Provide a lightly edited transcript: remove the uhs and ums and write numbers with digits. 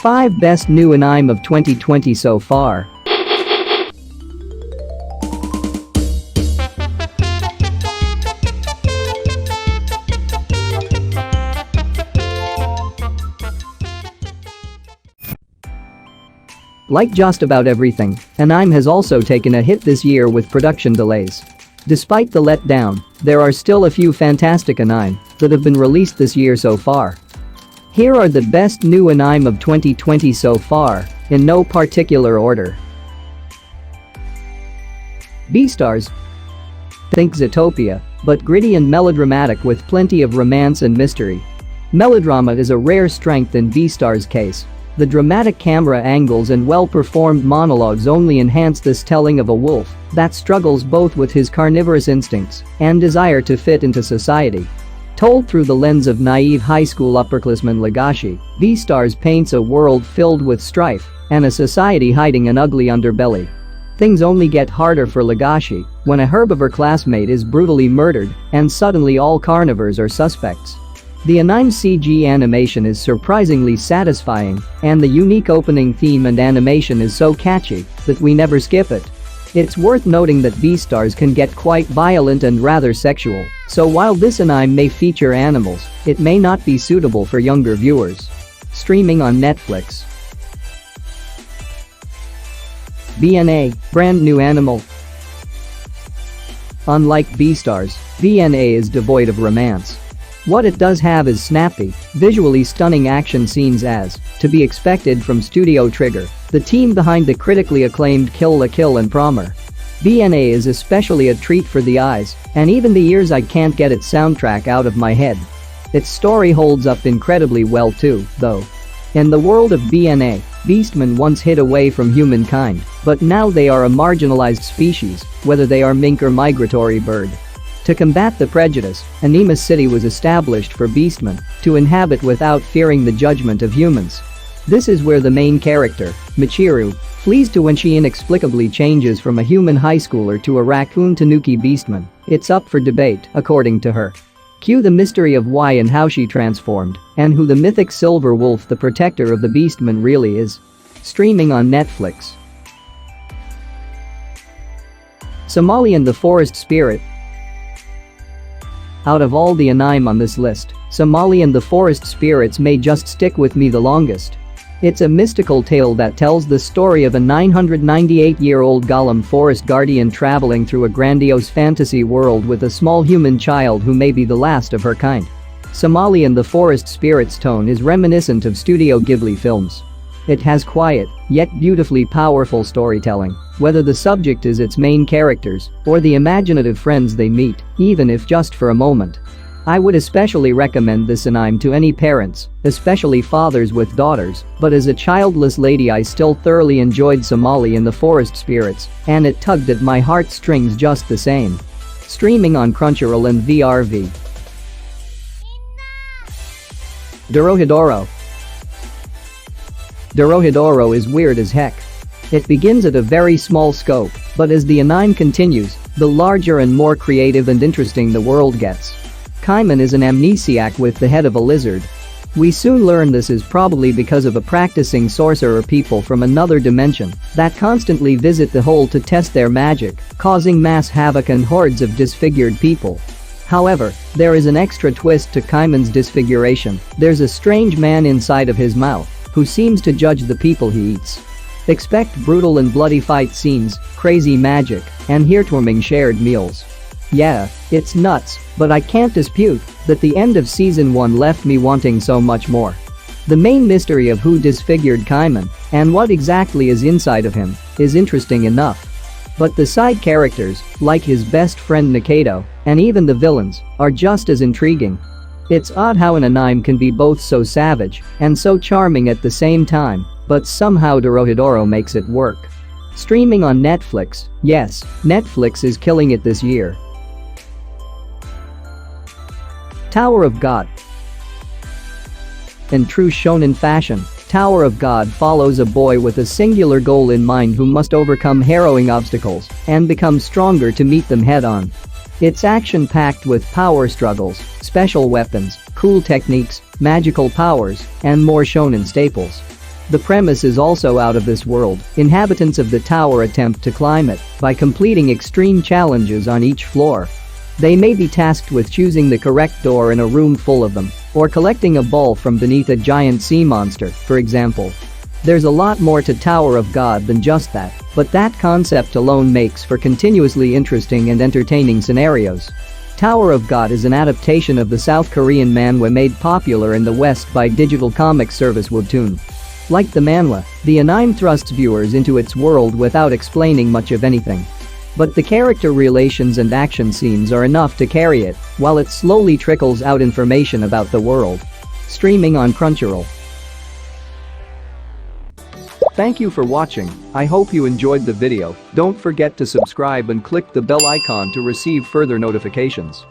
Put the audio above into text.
5 Best New Anime of 2020 so far. Like just about everything, anime has also taken a hit this year with production delays. Despite the letdown, there are still a few fantastic anime that have been released this year so far. Here are the best new anime of 2020 so far, in no particular order. Beastars. Think Zootopia, but gritty and melodramatic with plenty of romance and mystery. Melodrama is a rare strength in Beastars' case. The dramatic camera angles and well-performed monologues only enhance this telling of a wolf that struggles both with his carnivorous instincts and desire to fit into society. Told through the lens of naive high school upperclassman Legoshi, Beastars paints a world filled with strife and a society hiding an ugly underbelly. Things only get harder for Legoshi when a herbivore classmate is brutally murdered and suddenly all carnivores are suspects. The anime CG animation is surprisingly satisfying, and the unique opening theme and animation is so catchy that we never skip it. It's worth noting that Beastars can get quite violent and rather sexual, so while this anime may feature animals, it may not be suitable for younger viewers. Streaming on Netflix. BNA, brand new animal. Unlike Beastars, BNA is devoid of romance. What it does have is snappy, visually stunning action scenes as, to be expected from Studio Trigger, the team behind the critically acclaimed Kill la Kill and Promer. BNA is especially a treat for the eyes, and even the ears. I can't get its soundtrack out of my head. Its story holds up incredibly well too, though. In the world of BNA, beastmen once hid away from humankind, but now they are a marginalized species, whether they are mink or migratory bird. To combat the prejudice, Anima City was established for beastmen to inhabit without fearing the judgment of humans. This is where the main character, Michiru, flees to when she inexplicably changes from a human high schooler to a raccoon tanuki beastman. It's up for debate, according to her. Cue the mystery of why and how she transformed, and who the mythic silver wolf, the protector of the beastmen, really is. Streaming on Netflix. Somali and the Forest Spirit. Out of all the anime on this list, Somali and the Forest Spirits may just stick with me the longest. It's a mystical tale that tells the story of a 998-year-old golem forest guardian traveling through a grandiose fantasy world with a small human child who may be the last of her kind. Somali and the Forest Spirits' tone is reminiscent of Studio Ghibli films. It has quiet, yet beautifully powerful storytelling, whether the subject is its main characters or the imaginative friends they meet, even if just for a moment. I would especially recommend this anime to any parents, especially fathers with daughters, but as a childless lady I still thoroughly enjoyed Somali and the Forest Spirits, and it tugged at my heartstrings just the same. Streaming on Crunchyroll and VRV. Dorohedoro. Dorohedoro is weird as heck. It begins at a very small scope, but as the anime continues, the larger and more creative and interesting the world gets. Kaiman is an amnesiac with the head of a lizard. We soon learn this is probably because of a practicing sorcerer people from another dimension that constantly visit the hole to test their magic, causing mass havoc and hordes of disfigured people. However, there is an extra twist to Kaiman's disfiguration. There's a strange man inside of his mouth who seems to judge the people he eats. Expect brutal and bloody fight scenes, crazy magic, and heartwarming shared meals. Yeah, it's nuts, but I can't dispute that the end of season 1 left me wanting so much more. The main mystery of who disfigured Kaiman and what exactly is inside of him is interesting enough. But the side characters, like his best friend Nikaido, and even the villains, are just as intriguing. It's odd how an anime can be both so savage and so charming at the same time, but somehow Dorohedoro makes it work. Streaming on Netflix. Yes, Netflix is killing it this year. Tower of God. In true shonen fashion, Tower of God follows a boy with a singular goal in mind who must overcome harrowing obstacles and become stronger to meet them head-on. It's action-packed with power struggles, special weapons, cool techniques, magical powers, and more shonen staples. The premise is also out of this world. Inhabitants of the tower attempt to climb it by completing extreme challenges on each floor. They may be tasked with choosing the correct door in a room full of them, or collecting a ball from beneath a giant sea monster, for example. There's a lot more to Tower of God than just that, but that concept alone makes for continuously interesting and entertaining scenarios. Tower of God is an adaptation of the South Korean manhwa made popular in the West by digital comic service Webtoon. Like the manhwa, the anime thrusts viewers into its world without explaining much of anything. But the character relations and action scenes are enough to carry it, while it slowly trickles out information about the world. Streaming on Crunchyroll. Thank you for watching. I hope you enjoyed the video. Don't forget to subscribe and click the bell icon to receive further notifications.